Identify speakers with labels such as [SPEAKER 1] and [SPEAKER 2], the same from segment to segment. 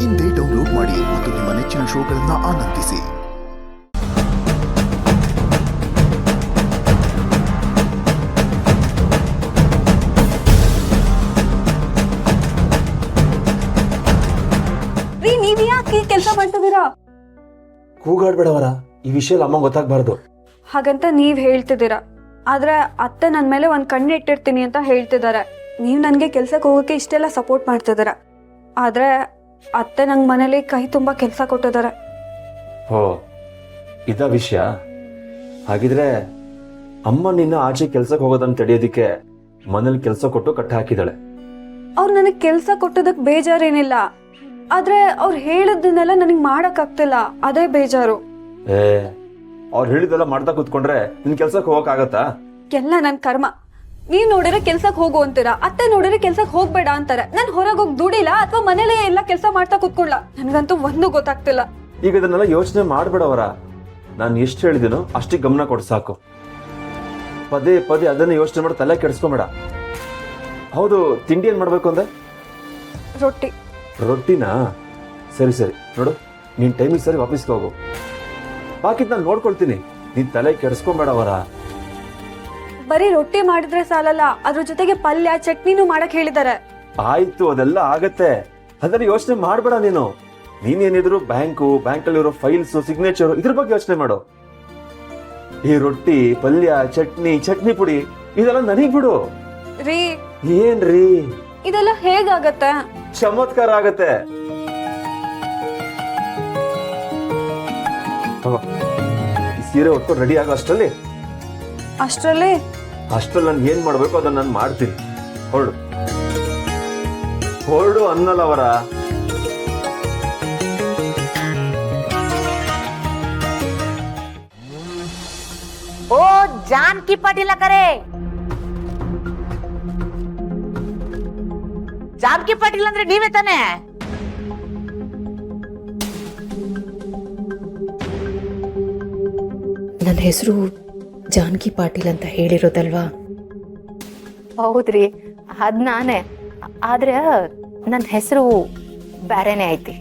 [SPEAKER 1] ಇಂದೇ ಡೌನ್ಲೋಡ್ ಮಾಡಿ ಮತ್ತು ನಿಮ್ಮ ನೆಚ್ಚಿನ ಶೋಗಳನ್ನು ಆನಂದಿಸಿ.
[SPEAKER 2] ನೀವ್ ಯಾಕೆ ಕೆಲಸ ಮಾಡ್ತಿದ್ದೀರಾ?
[SPEAKER 3] ಕೂಗಾಡ್ಬೇಡವರ, ಈ ವಿಷಯ ಅಮ್ಮ ಗೊತ್ತಾಗ್ಬಾರ್ದು.
[SPEAKER 2] ಹಾಗಂತ ನೀವ್ ಹೇಳ್ತಿದ್ದೀರಾ, ಆದ್ರೆ ಅತ್ತೆ ನನ್ ಮೇಲೆ ಒಂದ್ ಕಣ್ಣು ಇಟ್ಟಿರ್ತೀನಿ ಅಂತ ಹೇಳ್ತಿದ್ದಾರೆ. ನೀವ್ ನನ್ಗೆ ಕೆಲ್ಸಕ್ಕೆ ಹೋಗಕ್ಕೆ ಇಷ್ಟೆಲ್ಲ ಸಪೋರ್ಟ್ ಮಾಡ್ತಿದಾರ, ಆದ್ರೆ ಅತ್ತೆ ನಂಗ್ ಮನೇಲಿ ಕೈ ತುಂಬಾ ಕೆಲ್ಸ ಕೊಟ್ಟಿದ್ದಾರೆ.
[SPEAKER 3] ಓ, ಇದ ವಿಷಯ. ಹಾಗಿದ್ರೆ ಅಮ್ಮ ನಿನ್ನ ಆಚೆ ಕೆಲ್ಸಕ್ಕೆ ಹೋಗೋದನ್ನ ತಡೆಯೋದಿಕ್ಕೆ ಮನೇಲಿ ಕೆಲ್ಸ ಕೊಟ್ಟು ಕಟ್ಟ ಹಾಕಿದಾಳೆ.
[SPEAKER 2] ಅವ್ರು ನನಗ್ ಕೆಲ್ಸ ಕೊಟ್ಟದಕ್ ಬೇಜಾರೇನಿಲ್ಲ, ಆದ್ರೆ ಅವ್ರು ಹೇಳಿದ್ದನ್ನೆಲ್ಲ ನನಗ್ ಮಾಡಕ್ ಆಗ್ತಿಲ್ಲ, ಅದೇ ಬೇಜಾರು.
[SPEAKER 3] ಅವ್ರು ಹೇಳಿದೆಲ್ಲ ಮಾಡ್ತಾ ಕೂತ್ಕೊಂಡ್ರೆ ನಿನ್ ಕೆಲ್ಸಕ್ಕೆ ಹೋಗಕ್ ಆಗತ್ತಾ?
[SPEAKER 2] ಎಲ್ಲ ನನ್ ಕರ್ಮ. ನೀವ್ ನೋಡಿದ್ರೆ ಕೆಲ್ಸಕ್ ಹೋಗು ಅಂತೀರಾ, ಅತ್ತೆ ನೋಡಿದ್ರೆ ಕೆಲ್ಸಕ್ ಹೋಗ್ಬೇಡ ಅಂತಾರೆ. ನಾನ್ ಹೊರಗೆ ಹೋಗಿ ದುಡಿಲ್ಲ ಅಥವಾ ಮನೇಲೆ ಎಲ್ಲ ಕೆಲ್ಸ ಮಾಡ್ತಾ ಕೂತ್ಕೊಳ್ಳ? ನನ್ಗಂತೂ ಒಂದು ಗೊತ್ತಾಗ್ತಿಲ್ಲ.
[SPEAKER 3] ಈಗ ಇದನ್ನೆಲ್ಲ ಯೋಚನೆ ಮಾಡ್ಬೇಡವರ. ನಾನು ಎಷ್ಟು ಹೇಳಿದೀನೋ ಅಷ್ಟಿಗೆ ಗಮನ ಕೊಡ್ ಸಾಕು. ಪದೇ ಪದೇ ಅದನ್ನ ಯೋಚನೆ ಮಾಡಿ ತಲೆ ಕೆಡಿಸ್ಕೊಂಬೇಡ. ಹೌದು, ತಿಂಡಿ ಏನ್ ಮಾಡ್ಬೇಕು ಅಂದೆ?
[SPEAKER 2] ರೊಟ್ಟಿ.
[SPEAKER 3] ರೊಟ್ಟಿನಾ? ಸರಿ ಸರಿ, ನೋಡು, ನೀನ್ ಟೈಮಿಗೆ ಸರಿ ವಾಪಸ್ಗೆ ಹೋಗು. ಬಾಕಿ ನಾನು ನೋಡ್ಕೊಳ್ತೀನಿ, ನೀನ್ ತಲೆ ಕೆಡಿಸ್ಕೊಂಬೇಡವರ.
[SPEAKER 2] ಬರೀ ರೊಟ್ಟಿ ಮಾಡಿದ್ರೆ ಸಾಲಲ್ಲ, ಅದ್ರ ಜೊತೆಗೆ ಪಲ್ಯ ಚಟ್ನಿನೂ ಮಾಡಕ್ ಹೇಳಿದ್ದಾರೆ.
[SPEAKER 3] ಆಯ್ತು, ಅದೆಲ್ಲ ಆಗತ್ತೆ. ಅದನ್ನ ಯೋಚನೆ ಮಾಡ್ಬೇಡ ನೀನು. ನೀನೇನಿದ್ರು ಬ್ಯಾಂಕಲ್ಲಿರೋ ಫೈಲ್ಸ್, ಸಿಗ್ನೇಚರ್ ಇದ್ರ ಬಗ್ಗೆ ಯೋಚನೆ ಮಾಡು. ಈ ರೊಟ್ಟಿ, ಪಲ್ಯ, ಚಟ್ನಿ ಪುಡಿ ಇದೆಲ್ಲ ನನಗ್ ಬಿಡು.
[SPEAKER 2] ರೀ,
[SPEAKER 3] ಏನ್ರೀ
[SPEAKER 2] ಇದೆಲ್ಲ ಹೇಗಾಗತ್ತೆ?
[SPEAKER 3] ಚಮತ್ಕಾರ ಆಗತ್ತೆ. ಈ ಸೀರೆ ಉಟ್ಕೊಂಡು ರೆಡಿ ಆಗೋ ಅಷ್ಟರಲ್ಲಿ ನಾನು ಏನ್ ಮಾಡ್ಬೇಕು ಅದನ್ನ ನಾನು ಮಾಡ್ತೀನಿ. ಹೊರಡು ಅನ್ನಲ್ಲವರ.
[SPEAKER 4] ಓ ಜಾನಕಿ ಪಾಟೀಲ ಕರೆ. ಜಾನಕಿ ಪಾಟೀಲ್ ಅಂದ್ರೆ ನೀವೇ ತಾನೆ?
[SPEAKER 5] ನನ್ನ ಹೆಸರು ಜಾನಕಿ ಪಾಟೀಲ್ ಅಂತ ಹೇಳಿರೋದಲ್ವಾ? ಹೌದ್ರಿ, ಅದ್ ನಾನೇ. ಆದ್ರೆ ನನ್ನ ಹೆಸರು ಬ್ಯಾರೇನೆ ಐತಿ.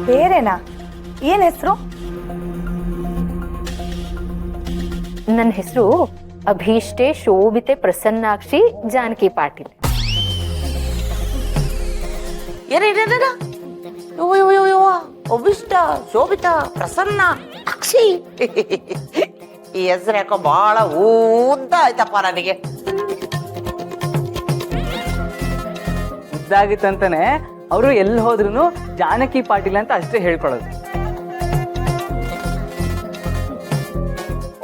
[SPEAKER 6] ಬೇರೆನಾ? ಏನ್ ಹೆಸರು?
[SPEAKER 5] ನನ್ನ ಹೆಸರು ಅಭೀಷ್ಟೆ ಶೋಭಿತೆ ಪ್ರಸನ್ನಾಕ್ಷಿ ಜಾನಕಿ ಪಾಟೀಲ್.
[SPEAKER 4] ಅಭಿಷ್ಟ ಶೋಭಿತ ಪ್ರಸನ್ನ ಅಕ್ಷಿ. ಈ ಹೆಸರು ಯಾಕೋ ಬಹಳ ಉದ್ದ ಆಯ್ತಪ್ಪ ನನಗೆ.
[SPEAKER 7] ಉದ್ದಾಗಿತ್ತಂತಾನೆ ಅವರು ಎಲ್ಲಿ ಹೋದ್ರು ಜಾನಕಿ ಪಾಟೀಲ್ ಅಂತ ಅಷ್ಟೇ ಹೇಳ್ಕೊಳ್ಳೋದು.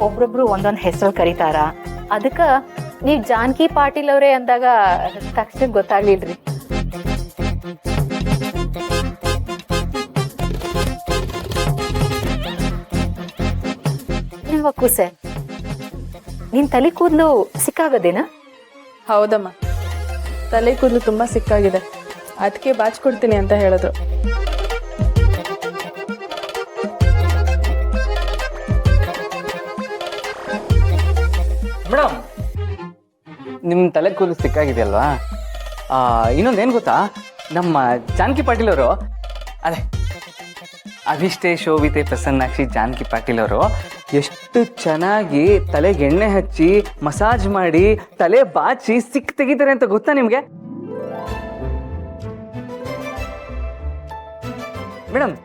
[SPEAKER 5] ಒಬ್ರೊಬ್ರು ಒಂದೊಂದ್ ಹೆಸರು ಕರೀತಾರ, ಅದಕ್ಕ ನೀವ್ ಜಾನಕಿ ಪಾಟೀಲ್ ಅವ್ರೆ ಅಂದಾಗ ತಕ್ಷಣ ಗೊತ್ತಾಗ್ಲಿಲ್ರಿ. ಕೂಸೆ, ನಿನ್ ತಲೆ ಕೂದಲು ಸಿಕ್ಕಾಗದೇನಾ?
[SPEAKER 8] ಹೌದಮ್ಮ, ತಲೆ ಕೂದಲು ತುಂಬಾ ಸಿಕ್ಕಾಗಿದೆ, ಅದಕ್ಕೆ ಬಾಚ್ಕೊಡ್ತೀನಿ ಅಂತ ಹೇಳಿದ್ರು.
[SPEAKER 7] ಮೇಡಮ್, ನಿಮ್ ತಲೆ ಕೂದಲು ಸಿಕ್ಕಾಗಿದೆಯಲ್ವಾ? ಇನ್ನೊಂದೇನ್ ಗೊತ್ತಾ, ನಮ್ಮ ಜಾನಕಿ ಪಾಟೀಲ್ ಅವರು, ಅದೇ ಅಭಿಷ್ಟೆ ಶೋಭಿತೆ ಪ್ರಸನ್ನಾಕ್ಷಿ ಜಾನಕಿ ಪಾಟೀಲ್ ಅವರು ಎಷ್ಟು ಚೆನ್ನಾಗಿ ತಲೆಗೆ ಎಣ್ಣೆ ಹಚ್ಚಿ ಮಸಾಜ್ ಮಾಡಿ ತಲೆ ಬಾಚಿ ಸಿಕ್ ತೆಗಿತಾರೆ ಅಂತ ಗೊತ್ತಾ ನಿಮ್ಗೆ? ಮೇಡಮ್,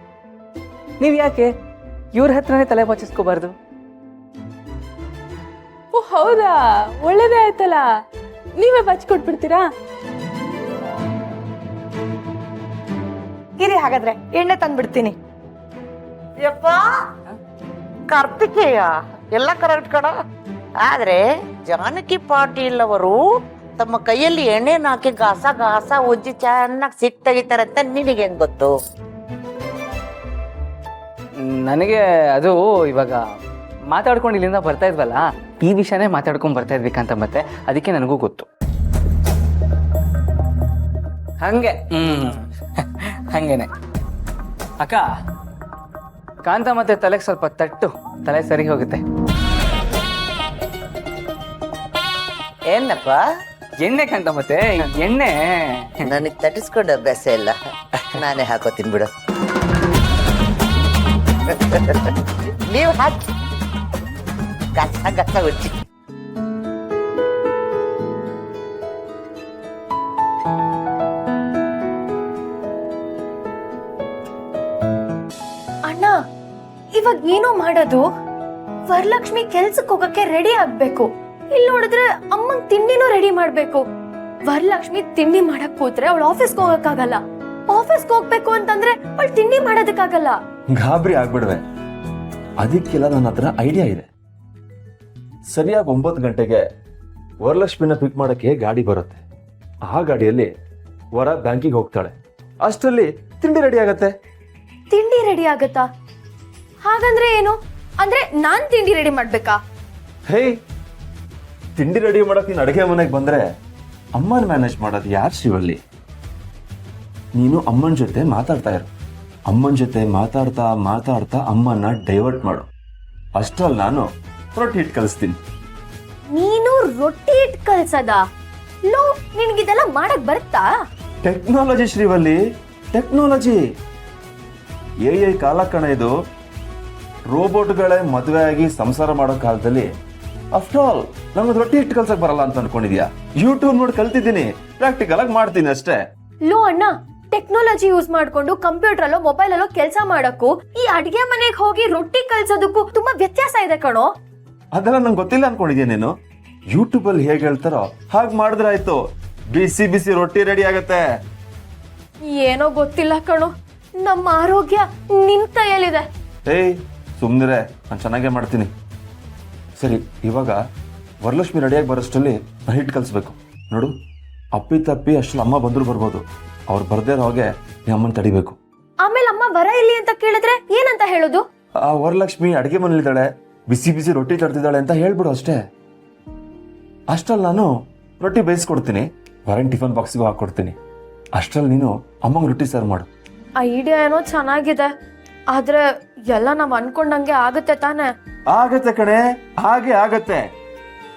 [SPEAKER 7] ನೀವ್ ಯಾಕೆ ಇವ್ರ ಹತ್ರನೇ ತಲೆ ಬಾಚಿಸ್ಕೋಬಾರ್ದು?
[SPEAKER 8] ಓ ಹೌದಾ, ಒಳ್ಳೇದೇ ಆಯ್ತಲ್ಲ, ನೀವೇ ಬಾಚ್ಕೊಟ್ಬಿಡ್ತೀರಾ?
[SPEAKER 6] ಇರಿ, ಹಾಗಾದ್ರೆ ಎಣ್ಣೆ ತಂದ್ಬಿಡ್ತೀನಿ.
[SPEAKER 4] ಯಪ್ಪ, ಕಾರ್ತಿಕೇಯ ಎಲ್ಲ ಕರೆಕ್ಟ್ ಕಣ. ಆದ್ರೆ ಜಾನಕಿ ಪಾಟೀಲ್ ಅವರು ತಮ್ಮ ಕೈಯಲ್ಲಿ ಎಣ್ಣೆನ ಹಾಕಿ ಗಾಸ ಉಜ್ಜಿ ಚೆನ್ನಾಗಿ ಸಿಕ್ ತೆಗಿತಾರಂತ ನಿನಗೇನ್ ಗೊತ್ತು?
[SPEAKER 7] ನನಗೆ ಅದು ಇವಾಗ ಮಾತಾಡ್ಕೊಂಡು ಇಲ್ಲಿಂದ ಬರ್ತಾ ಇದ್ವಲ್ಲ, ಈ ವಿಷಯನೇ ಮಾತಾಡ್ಕೊಂಡು ಬರ್ತಾ ಇದ್ಬೇಕಂತ ಮತ್ತೆ ಅದಕ್ಕೆ ನನಗೂ ಗೊತ್ತು. ಹಂಗೆ ಹಂಗೇನೆ. ಅಕ್ಕ, ಕಾಂತ ಮತ್ತೆ ತಲೆಗೆ ಸ್ವಲ್ಪ ತಟ್ಟು, ತಲೆ ಸರಿ ಹೋಗುತ್ತೆ.
[SPEAKER 4] ಏನಪ್ಪ
[SPEAKER 7] ಎಣ್ಣೆ ಕಂತ ಮತ್ತೆ ಎಣ್ಣೆ.
[SPEAKER 4] ನನಗೆ ತಟಿಸ್ಕೊಂಡು ಅಭ್ಯಾಸ ಇಲ್ಲ, ನಾನೇ ಹಾಕೋತೀನಿ ಬಿಡು. ನೀವು ಹಾಕಿ ಗಸ ಗಸ ಉಜ್ಜಿ.
[SPEAKER 6] ಅಣ್ಣ, ಇವಾಗ ಏನೋ ಮಾಡೋದು? ವರಲಕ್ಷ್ಮಿ ಕೆಲ್ಸಕ್ಕೆ ಹೋಗಕ್ಕೆ ರೆಡಿ ಆಗ್ಬೇಕು. ಇಲ್ಲಿ ನೋಡಿದ್ರೆ ಅಮ್ಮಂಗ್ ತಿಂಡಿನೂ ರೆಡಿ ಮಾಡ್ಬೇಕು. ವರಲಕ್ಷ್ಮಿ ತಿಂಡಿ ಮಾಡಕ್ ಕೂತ್ರೆ ಅವಳು ಆಫೀಸ್ಗೆ ಹೋಗಕ್ಕಾಗಲ್ಲ. ಆಫೀಸ್ಗೆ ಹೋಗ್ಬೇಕು ಅಂತಂದ್ರೆ ಅವಳು ತಿಂಡಿ ಮಾಡೋದಕ್ಕಾಗಲ್ಲ.
[SPEAKER 3] ಗಾಬರಿ ಆಗ್ಬಿಡ್ವೆ. ಅದಕ್ಕೆಲ್ಲ ನನ್ನ ಹತ್ರ ಐಡಿಯಾ ಇದೆ. ಸರಿಯಾಗಿ 9 ಗಂಟೆಗೆ ವರಲಕ್ಷ್ಮಿನ ಪಿಕ್ ಮಾಡಕ್ಕೆ ಗಾಡಿ ಬರುತ್ತೆ. ಆ ಗಾಡಿಯಲ್ಲಿ ವರ ಬ್ಯಾಂಕಿಗೆ ಹೋಗ್ತಾಳೆ. ಅಷ್ಟರಲ್ಲಿ ತಿಂಡಿ ರೆಡಿ ಆಗತ್ತೆ.
[SPEAKER 6] ತಿಂಡಿ ರೆಡಿ ಆಗತ್ತಾ? ಹಾಗಂದ್ರೆ ಏನು? ಅಂದ್ರೆ ನಾನ್ ತಿಂಡಿ ರೆಡಿ ಮಾಡ್ಬೇಕಾ?
[SPEAKER 3] ಹೇ, ತಿಂಡಿ ರೆಡಿ ಮಾಡಕ್ ನೀನು ಅಡುಗೆ ಮನೆಗೆ ಬಂದ್ರೆ ಅಮ್ಮನ ಮ್ಯಾನೇಜ್ ಮಾಡೋದು ಯಾರು ಶ್ರೀವಲ್ಲಿ? ನೀನು ಅಮ್ಮನ ಜೊತೆ ಮಾತಾಡ್ತಾ ಇರು. ಅಮ್ಮನ ಜೊತೆ ಮಾತಾಡ್ತಾ ಮಾತಾಡ್ತಾ ಅಮ್ಮನ ಡೈವರ್ಟ್ ಮಾಡು. ಅಷ್ಟ್ರಲ್ಲಿ ನಾನು ರೊಟ್ಟಿ ಹಿಟ್ಟು ಕಲಿಸ್ತೀನಿ.
[SPEAKER 6] ನೀನು ರೊಟ್ಟಿ ಇಟ್ ಕಲ್ಸದ? ಲೋ, ನಿನ್ಗಿದೆಲ್ಲ ಮಾಡಕ್ ಬರುತ್ತಾ?
[SPEAKER 3] Technology Srivalli, technology. AI ಕಾಲ ಕಣ ಇದು. ರೋಬೋಟ್ಗಳೇ ಮದುವೆ ಆಗಿ ಸಂಸಾರ ಮಾಡೋ ಕಾಲದಲ್ಲಿ ಆಫ್ಟರ್ ಆಲ್ ನಮ್ಗೆ ರೊಟ್ಟಿ ಹಿಟ್ಟು ಕಲ್ಸಕ್ ಬರಲ್ಲ ಅಂತ ಅನ್ಕೊಂಡಿದ್ಯಾ? ಯೂಟ್ಯೂಬ್ ನೋಡಿ ಕಲ್ತಿದ್ದೀನಿ, ಪ್ರಾಕ್ಟಿಕಲ್ ಆಗಿ ಮಾಡ್ತೀನಿ ಅಷ್ಟೇ.
[SPEAKER 6] ಲೋ ಅಣ್ಣ, ಟೆಕ್ನಾಲಜಿ ಯೂಸ್ ಮಾಡ್ಕೊಂಡು ಕಂಪ್ಯೂಟರ್ ಅಲ್ಲೋ ಮೊಬೈಲ್ ಅಲ್ಲೋ ಕೆಲಸ ಮಾಡಕ್ಕೂ ಈ ಅಡ್ಗೆ ಮನೆಗೆ ಹೋಗಿ ರೊಟ್ಟಿ ಕಲ್ಸೋದಕ್ಕೂ ತುಂಬಾ ವ್ಯತ್ಯಾಸ ಇದೆ ಕಣೋ.
[SPEAKER 3] ಅದೆಲ್ಲ ನಂಗೆ ಗೊತ್ತಿಲ್ಲ ಅನ್ಕೊಂಡಿದ್ಯಾ ನೀನು? ಯೂಟ್ಯೂಬ್ ಅಲ್ಲಿ ಹೇಗೆ ಹೇಳ್ತಾರೋ ಹಾಗೆ ಮಾಡಿದ್ರೆ ಆಯ್ತು, ಬಿಸಿ ಬಿಸಿ ರೊಟ್ಟಿ ರೆಡಿ ಆಗತ್ತೆ.
[SPEAKER 6] ಏನೋ ಗೊತ್ತಿಲ್ಲ ಕಣೋ, ನಮ್ಮ ಆರೋಗ್ಯ ನಿನ್ ಕೈಯಲ್ಲಿದೆ.
[SPEAKER 3] ಏಯ್ ಸುಮ್ನಿರೆ, ನಾನು ಚೆನ್ನಾಗೇ ಮಾಡ್ತೀನಿ. ಸರಿ, ಇವಾಗ ವರಲಕ್ಷ್ಮಿ ರೆಡಿಯಾಗಿ ಬರೋಷ್ಟರಲ್ಲಿ ನಾನು ಹಿಟ್ಟು ಕಲಿಸ್ಬೇಕು. ನೋಡು, ಅಪ್ಪಿ ತಪ್ಪಿ ಅಷ್ಟರಲ್ಲಿ ಅಮ್ಮ ಬಂದ್ರು ಬರ್ಬೋದು. ಅವ್ರು ಬರ್ದೇ ಇರೋ ಹಾಗೆ ನೀ ಅಮ್ಮನ ತಡಿಬೇಕು.
[SPEAKER 6] ಆಮೇಲೆ ಅಮ್ಮ ಬರ ಇಲ್ಲಿ ಅಂತ ಕೇಳಿದ್ರೆ ಏನಂತ ಹೇಳೋದು?
[SPEAKER 3] ಆ ವರಲಕ್ಷ್ಮಿ ಅಡುಗೆ ಮನೇಲಿದ್ದಾಳೆ, ಬಿಸಿ ಬಿಸಿ ರೊಟ್ಟಿ ತಡ್ತಿದ್ದಾಳೆ ಅಂತ ಹೇಳ್ಬಿಡು ಅಷ್ಟೇ. ಅಷ್ಟರಲ್ಲಿ ನಾನು ರೊಟ್ಟಿ ಬೇಯಿಸ್ಕೊಡ್ತೀನಿ, ವರನ್ ಟಿಫನ್ ಬಾಕ್ಸಿಗೂ ಹಾಕ್ಕೊಡ್ತೀನಿ. ಅಷ್ಟರಲ್ಲಿ ನೀನು ಅಮ್ಮಂಗೆ ರೊಟ್ಟಿ ಸರ್ವ್ ಮಾಡು.
[SPEAKER 6] ಐಡಿಯಾ ಏನೋ ಚೆನ್ನಾಗಿದೆ, ಆದ್ರೆ ಎಲ್ಲ ನಾವ್ ಅನ್ಕೊಂಡಂಗೆ ಆಗುತ್ತೆ ತಾನೆ?
[SPEAKER 3] ಆಗತ್ತೆ ಕಣೆ, ಹಾಗೆ ಆಗತ್ತೆ.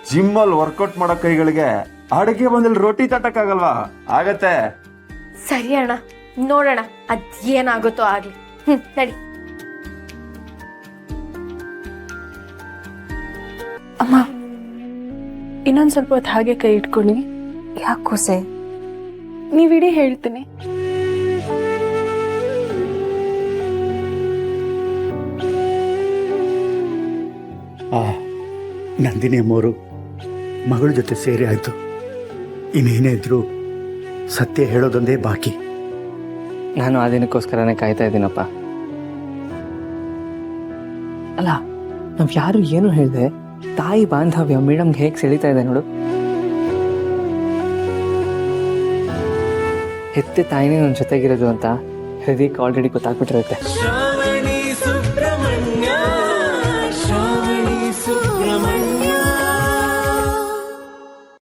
[SPEAKER 3] ಜಿಮ್ಮಲ್ಲಿ ವರ್ಕೌಟ್ ಮಾಡೋ ಕೈಗಳಿಗೆ ಅಡುಗೆ ಬಂದಲ್ಲಿ ರೊಟ್ಟಿ ತಟ್ಟಕ್ಕಾಗಲ್ವಾ? ಆಗತ್ತೆ.
[SPEAKER 6] ಸರಿ ಅಣ್ಣ, ನೋಡೋಣ ಅದ್ ಏನಾಗುತ್ತೋ ಆಗ್ಲಿ. ನಡಿ.
[SPEAKER 8] ಅಮ್ಮ, ಇನ್ನೊಂದ್ ಸ್ವಲ್ಪ ಹೊತ್ತು ಹಾಗೆ ಕೈ ಇಟ್ಕೊಳ್ಳಿ.
[SPEAKER 2] ಯಾಕೋಸೆ?
[SPEAKER 8] ನೀವಿಡೀ ಹೇಳ್ತೀನಿ.
[SPEAKER 9] ನಂದಿನಿ ಅಮ್ಮವರು ಮಗಳ ಜೊತೆ ಸೇರಿ ಆಯಿತು. ಇನ್ನೇನೇ ಇದ್ರು ಸತ್ಯ ಹೇಳೋದೊಂದೇ ಬಾಕಿ.
[SPEAKER 7] ನಾನು ಆ ದಿನಕ್ಕೋಸ್ಕರನೇ ಕಾಯ್ತಾ ಇದ್ದೀನಪ್ಪ. ಅಲ್ಲ, ನಾವ್ ಯಾರು ಏನು ಹೇಳಿದೆ, ತಾಯಿ ಬಾಂಧವ್ಯ ಮೇಡಮ್ಗೆ ಹೇಗೆ ಸೆಳೀತಾ ಇದೆ ನೋಡು. ಹೆತ್ತೆ ತಾಯಿನೇ ನನ್ನ ಜೊತೆಗಿರೋದು ಅಂತ ಹೃದಯಕ್ಕೆ ಆಲ್ರೆಡಿ ಗೊತ್ತಾಗ್ಬಿಟ್ಟಿರುತ್ತೆ.